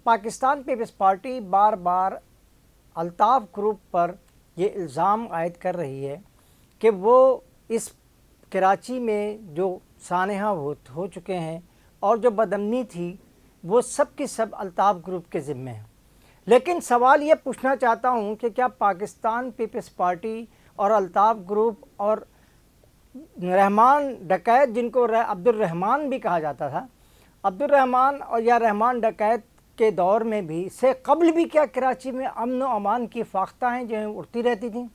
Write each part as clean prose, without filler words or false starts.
Pakistan Peoples party بار بار Altaf group پر یہ الزام عائد کر رہی ہے کہ وہ اس کراچی میں جو سانحہ ہو چکے ہیں اور جو بدامنی تھی وہ سب کی سب الطاف گروپ کے ذمہ ہیں. لیکن سوال یہ پوچھنا چاہتا ہوں کہ کیا پاکستان پیپلز پارٹی اور الطاف گروپ اور رحمان ڈکیت، جن کو عبد الرحمان بھی کہا جاتا تھا، عبد الرحمان اور یا رحمان ڈکیت کے دور میں بھی سے قبل بھی کیا کراچی میں امن و امان کی فاختہیں جو ہیں اڑتی رہتی تھیں؟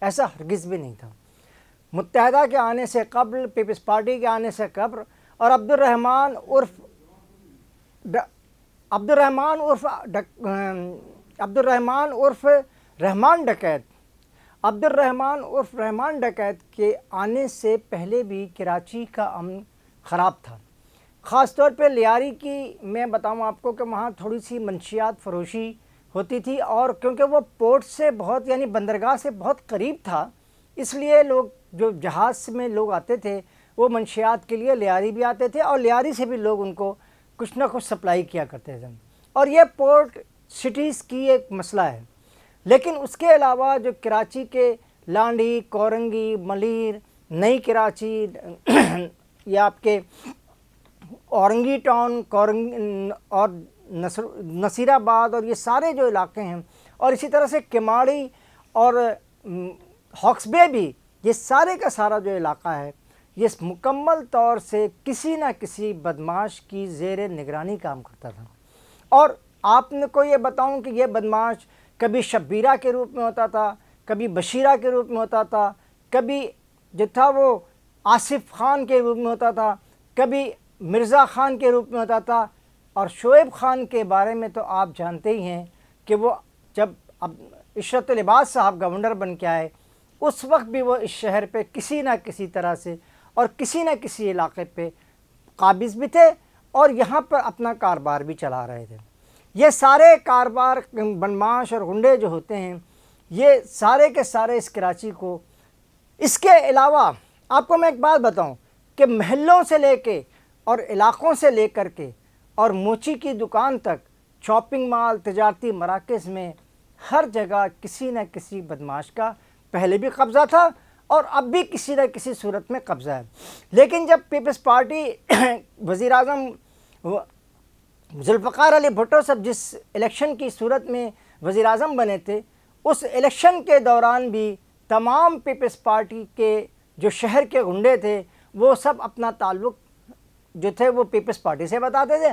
ایسا ہرگز بھی نہیں تھا. متحدہ کے آنے سے قبل، پیپلز پارٹی کے آنے سے قبل، اور عبد الرحمان عرف رحمان ڈکیت کے آنے سے پہلے بھی کراچی کا امن خراب تھا. خاص طور پہ لیاری کی میں بتاؤں آپ کو کہ وہاں تھوڑی سی منشیات فروشی ہوتی تھی، اور کیونکہ وہ پورٹ سے بہت یعنی بندرگاہ سے بہت قریب تھا، اس لیے لوگ جو جہاز میں لوگ آتے تھے وہ منشیات کے لیے لیاری بھی آتے تھے، اور لیاری سے بھی لوگ ان کو کچھ نہ کچھ سپلائی کیا کرتے تھے. اور یہ پورٹ سٹیز کی ایک مسئلہ ہے. لیکن اس کے علاوہ جو کراچی کے لانڈھی، کورنگی، ملیر، نئی کراچی یا آپ کے اورنگی ٹاؤن اور نصیر آباد اور یہ سارے جو علاقے ہیں، اور اسی طرح سے کماڑی اور ہاکس بے بھی، یہ سارے کا سارا جو علاقہ ہے یہ مکمل طور سے کسی نہ کسی بدماش کی زیر نگرانی کام کرتا تھا. اور آپ کو یہ بتاؤں کہ یہ بدماش کبھی شبیرہ کے روپ میں ہوتا تھا، کبھی بشیرہ کے روپ میں ہوتا تھا، کبھی جو تھا وہ آصف خان کے روپ میں ہوتا تھا، کبھی مرزا خان کے روپ میں ہوتا تھا. اور شعیب خان کے بارے میں تو آپ جانتے ہی ہیں کہ وہ جب عشرت لباس صاحب گورنر بن کے آئے اس وقت بھی وہ اس شہر پہ کسی نہ کسی طرح سے اور کسی نہ کسی علاقے پہ قابض بھی تھے اور یہاں پر اپنا کاروبار بھی چلا رہے تھے. یہ سارے کاروبار بدماش اور غنڈے جو ہوتے ہیں یہ سارے کے سارے اس کراچی کو، اس کے علاوہ آپ کو میں ایک بات بتاؤں کہ محلوں سے لے کے اور علاقوں سے لے کر کے اور موچی کی دکان تک، شاپنگ مال، تجارتی مراکز میں ہر جگہ کسی نہ کسی بدماش کا پہلے بھی قبضہ تھا اور اب بھی کسی نہ کسی صورت میں قبضہ ہے. لیکن جب پیپلز پارٹی وزیر اعظم ذوالفقار علی بھٹو صاحب جس الیکشن کی صورت میں وزیر اعظم بنے تھے، اس الیکشن کے دوران بھی تمام پیپلز پارٹی کے جو شہر کے غنڈے تھے وہ سب اپنا تعلق جو تھے وہ پیپلز پارٹی سے بتاتے تھے.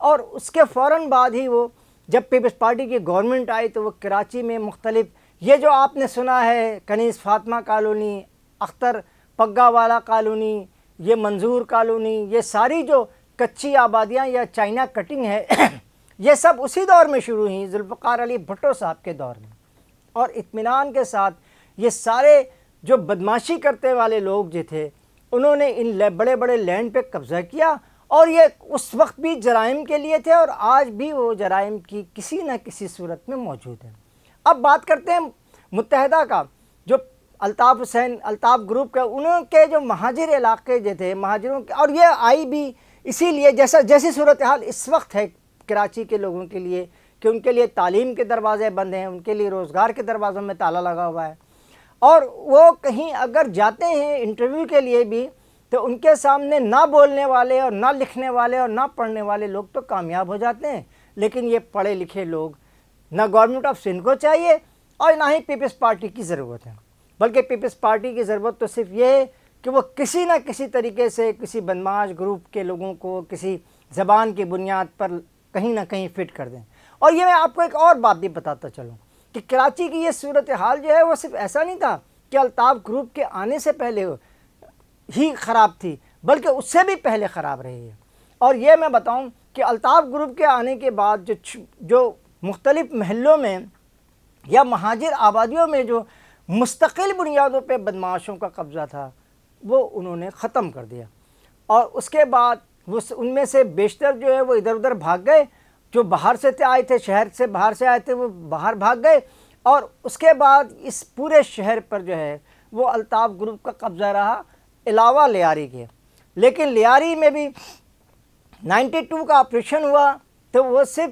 اور اس کے فوراً بعد ہی وہ جب پیپلز پارٹی کی گورنمنٹ آئی تو وہ کراچی میں مختلف یہ جو آپ نے سنا ہے کنیز فاطمہ کالونی، اختر پگا والا کالونی، یہ منظور کالونی، یہ ساری جو کچی آبادیاں یا چائنا کٹنگ ہے یہ سب اسی دور میں شروع ہوئی ذوالفقار علی بھٹو صاحب کے دور میں. اور اطمینان کے ساتھ یہ سارے جو بدماشی کرتے والے لوگ جو تھے انہوں نے ان بڑے بڑے لینڈ پہ قبضہ کیا، اور یہ اس وقت بھی جرائم کے لیے تھے اور آج بھی وہ جرائم کی کسی نہ کسی صورت میں موجود ہیں. اب بات کرتے ہیں متحدہ کا، جو الطاف گروپ کا، انہوں کے جو مہاجر علاقے جو تھے مہاجروں کے، اور یہ آئی بھی اسی لیے جیسی صورتحال اس وقت ہے کراچی کے لوگوں کے لیے کہ ان کے لیے تعلیم کے دروازے بند ہیں، ان کے لیے روزگار کے دروازوں میں تالا لگا ہوا ہے، اور وہ کہیں اگر جاتے ہیں انٹرویو کے لیے بھی تو ان کے سامنے نہ بولنے والے اور نہ لکھنے والے اور نہ پڑھنے والے لوگ تو کامیاب ہو جاتے ہیں. لیکن یہ پڑھے لکھے لوگ نہ گورنمنٹ آف سندھ کو چاہیے اور نہ ہی پیپلز پارٹی کی ضرورت ہے، بلکہ پیپلز پارٹی کی ضرورت تو صرف یہ ہے کہ وہ کسی نہ کسی طریقے سے کسی بدماش گروپ کے لوگوں کو کسی زبان کی بنیاد پر کہیں نہ کہیں فٹ کر دیں. اور یہ میں آپ کو ایک اور بات بھی بتاتا چلوں کہ کراچی کی یہ صورتحال جو ہے وہ صرف ایسا نہیں تھا کہ الطاف گروپ کے آنے سے پہلے ہی خراب تھی، بلکہ اس سے بھی پہلے خراب رہی ہے. اور یہ میں بتاؤں کہ الطاف گروپ کے آنے کے بعد جو مختلف محلوں میں یا مہاجر آبادیوں میں جو مستقل بنیادوں پہ بدماشوں کا قبضہ تھا وہ انہوں نے ختم کر دیا. اور اس کے بعد ان میں سے بیشتر جو ہے وہ ادھر ادھر بھاگ گئے، جو باہر سے آئے تھے، شہر سے باہر سے آئے تھے وہ باہر بھاگ گئے، اور اس کے بعد اس پورے شہر پر جو ہے وہ الطاف گروپ کا قبضہ رہا علاوہ لیاری کے. لیکن لیاری میں بھی 92 کا آپریشن ہوا، تو وہ صرف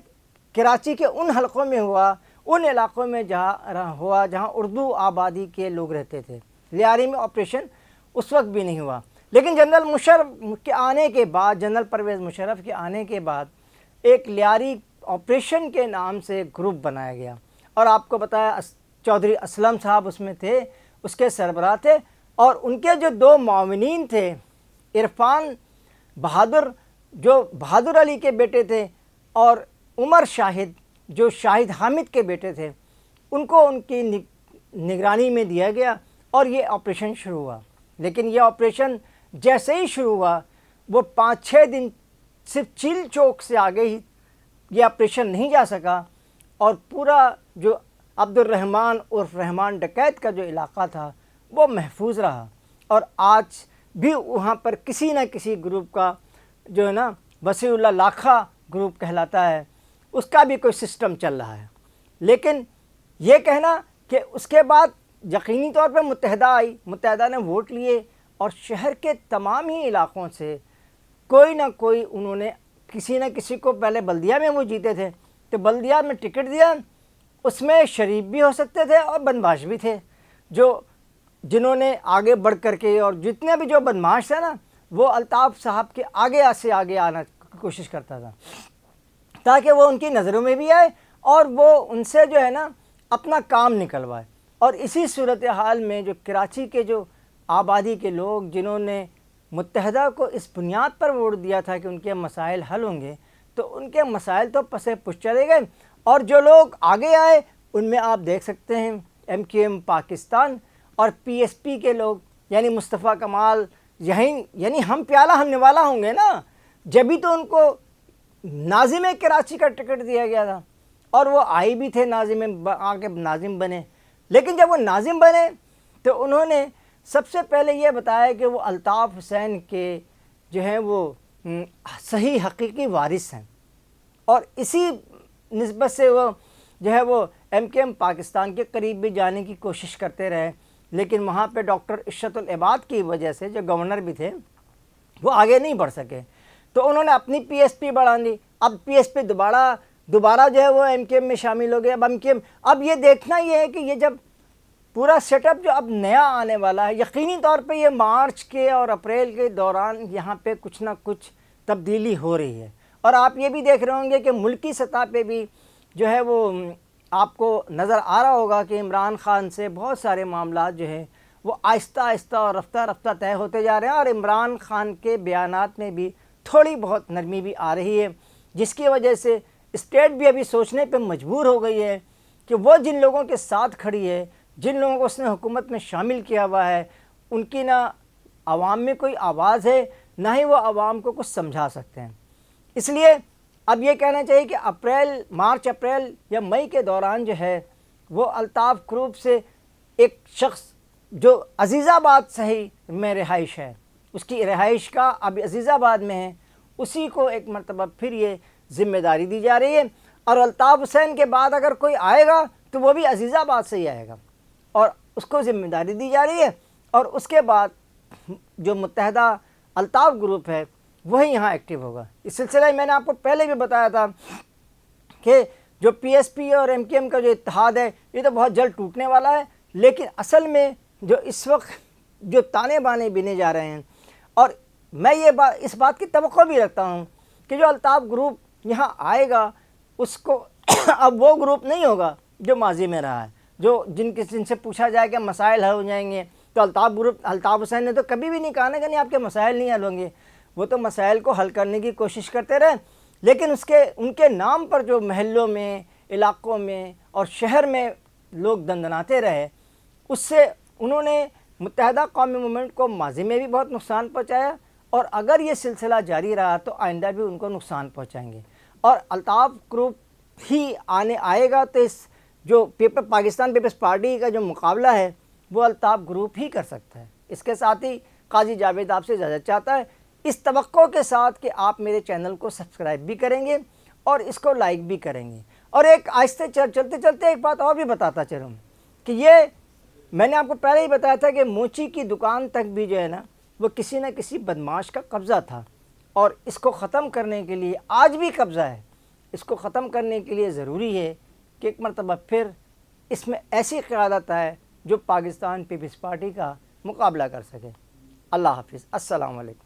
کراچی کے ان حلقوں میں ہوا، ان علاقوں میں جہاں اردو آبادی کے لوگ رہتے تھے۔ لیاری میں آپریشن اس وقت بھی نہیں ہوا، لیکن جنرل مشرف کے آنے کے بعد، جنرل پرویز مشرف کے آنے کے بعد ایک لیاری آپریشن کے نام سے گروپ بنایا گیا، اور آپ کو بتایا چودھری اسلم صاحب اس میں تھے، اس کے سربراہ تھے، اور ان کے جو دو معاونین تھے، عرفان بہادر جو بہادر علی کے بیٹے تھے، اور عمر شاہد جو شاہد حامد کے بیٹے تھے، ان کو ان کی نگرانی میں دیا گیا اور یہ آپریشن شروع ہوا۔ لیکن یہ آپریشن جیسے ہی شروع ہوا، وہ 5-6 دن صرف چیل چوک سے آگے ہی یہ آپریشن نہیں جا سکا، اور پورا جو عبد الرحمن عرف رحمان ڈکیت کا جو علاقہ تھا وہ محفوظ رہا، اور آج بھی وہاں پر کسی نہ کسی گروپ کا جو ہے نا وسیع اللہ لاکھا گروپ کہلاتا ہے، اس کا بھی کوئی سسٹم چل رہا ہے۔ لیکن یہ کہنا کہ اس کے بعد یقینی طور پہ متحدہ آئی، متحدہ نے ووٹ لیے، اور شہر کے تمام ہی علاقوں سے کوئی نہ کوئی انہوں نے کسی نہ کسی کو، پہلے بلدیہ میں وہ جیتے تھے تو بلدیہ میں ٹکٹ دیا، اس میں شریف بھی ہو سکتے تھے اور بدمعاش بھی تھے، جنہوں نے آگے بڑھ کر کے، اور جتنے بھی جو بدمعاش تھے نا، وہ الطاف صاحب کے آگے سے آگے آنا کی کوشش کرتا تھا تاکہ وہ ان کی نظروں میں بھی آئے اور وہ ان سے جو ہے نا اپنا کام نکلوائے۔ اور اسی صورتحال میں جو کراچی کے جو آبادی کے لوگ جنہوں نے متحدہ کو اس بنیاد پر ووٹ دیا تھا کہ ان کے مسائل حل ہوں گے، تو ان کے مسائل تو پسے پش چلے گئے، اور جو لوگ آگے آئے ان میں آپ دیکھ سکتے ہیں MQM پاکستان اور PSP کے لوگ، یعنی مصطفیٰ کمال، یعنی ہم پیالہ ہم نوالا ہوں گے نا، جبھی تو ان کو ناظم کراچی کا ٹکٹ دیا گیا تھا، اور وہ آئی بھی تھے ناظم، آگے ناظم بنے۔ لیکن جب وہ ناظم بنے تو انہوں نے سب سے پہلے یہ بتایا کہ وہ الطاف حسین کے جو ہیں وہ صحیح حقیقی وارث ہیں، اور اسی نسبت سے وہ جو ہے وہ MQM پاکستان کے قریب بھی جانے کی کوشش کرتے رہے، لیکن وہاں پہ ڈاکٹر اشرت العباد کی وجہ سے، جو گورنر بھی تھے، وہ آگے نہیں بڑھ سکے، تو انہوں نے اپنی PSP بڑھا دی۔ اب PSP دوبارہ جو ہے وہ MQM میں شامل ہو گیا۔ اب یہ دیکھنا یہ ہے کہ یہ جب پورا سیٹ اپ جو اب نیا آنے والا ہے، یقینی طور پہ یہ مارچ کے اور اپریل کے دوران یہاں پہ کچھ نہ کچھ تبدیلی ہو رہی ہے، اور آپ یہ بھی دیکھ رہے ہوں گے کہ ملکی سطح پہ بھی جو ہے وہ آپ کو نظر آ رہا ہوگا کہ عمران خان سے بہت سارے معاملات جو ہیں وہ آہستہ آہستہ اور رفتہ رفتہ طے ہوتے جا رہے ہیں، اور عمران خان کے بیانات میں بھی تھوڑی بہت نرمی بھی آ رہی ہے، جس کی وجہ سے اسٹیٹ بھی ابھی سوچنے پہ مجبور ہو گئی ہے کہ وہ جن لوگوں کے ساتھ کھڑی ہے، جن لوگوں کو اس نے حکومت میں شامل کیا ہوا ہے، ان کی نہ عوام میں کوئی آواز ہے، نہ ہی وہ عوام کو کچھ سمجھا سکتے ہیں۔ اس لیے اب یہ کہنا چاہیے کہ مارچ اپریل یا مئی کے دوران جو ہے وہ الطاف گروپ سے ایک شخص جو عزیز آباد صحیح میں رہائش ہے، اس کی رہائش کا اب عزیز آباد میں ہے، اسی کو ایک مرتبہ پھر یہ ذمہ داری دی جا رہی ہے، اور الطاف حسین کے بعد اگر کوئی آئے گا تو وہ بھی عزیز آباد سے ہی آئے گا، اور اس کو ذمہ داری دی جا رہی ہے، اور اس کے بعد جو متحدہ الطاف گروپ ہے وہی یہاں ایکٹیو ہوگا۔ اس سلسلے میں میں نے آپ کو پہلے بھی بتایا تھا کہ جو PSP اور MQM کا جو اتحاد ہے یہ تو بہت جلد ٹوٹنے والا ہے، لیکن اصل میں جو اس وقت جو تانے بانے بنے جا رہے ہیں، اور میں اس بات کی توقع بھی رکھتا ہوں کہ جو الطاف گروپ یہاں آئے گا اس کو اب وہ گروپ نہیں ہوگا جو ماضی میں رہا ہے، جن سے پوچھا جائے کہ مسائل حل ہو جائیں گے، تو الطاف حسین نے تو کبھی بھی نہیں کہا نا کہ نہیں آپ کے مسائل نہیں حل ہوں گے، وہ تو مسائل کو حل کرنے کی کوشش کرتے رہے، لیکن ان کے نام پر جو محلوں میں، علاقوں میں اور شہر میں لوگ دندناتے رہے، اس سے انہوں نے متحدہ قومی موومنٹ کو ماضی میں بھی بہت نقصان پہنچایا، اور اگر یہ سلسلہ جاری رہا تو آئندہ بھی ان کو نقصان پہنچائیں گے، اور الطاف گروپ ہی آئے گا تو اس جو پاکستان پیپلز پارٹی کا جو مقابلہ ہے وہ الطاف گروپ ہی کر سکتا ہے۔ اس کے ساتھ ہی قاضی جاوید آپ سے اجازت چاہتا ہے، اس توقع کے ساتھ کہ آپ میرے چینل کو سبسکرائب بھی کریں گے اور اس کو لائک بھی کریں گے، اور ایک آہستہ چلتے چلتے ایک بات اور بھی بتاتا چلوں کہ یہ میں نے آپ کو پہلے ہی بتایا تھا کہ موچی کی دکان تک بھی جو ہے نا وہ کسی نہ کسی بدمعاش کا قبضہ تھا، اور اس کو ختم کرنے کے لیے آج بھی قبضہ ہے۔ اس کو ختم کرنے کے لیے ضروری ہے کہ ایک مرتبہ پھر اس میں ایسی قیادت آئے جو پاکستان پیپلز پارٹی کا مقابلہ کر سکے۔ اللہ حافظ، السلام علیکم۔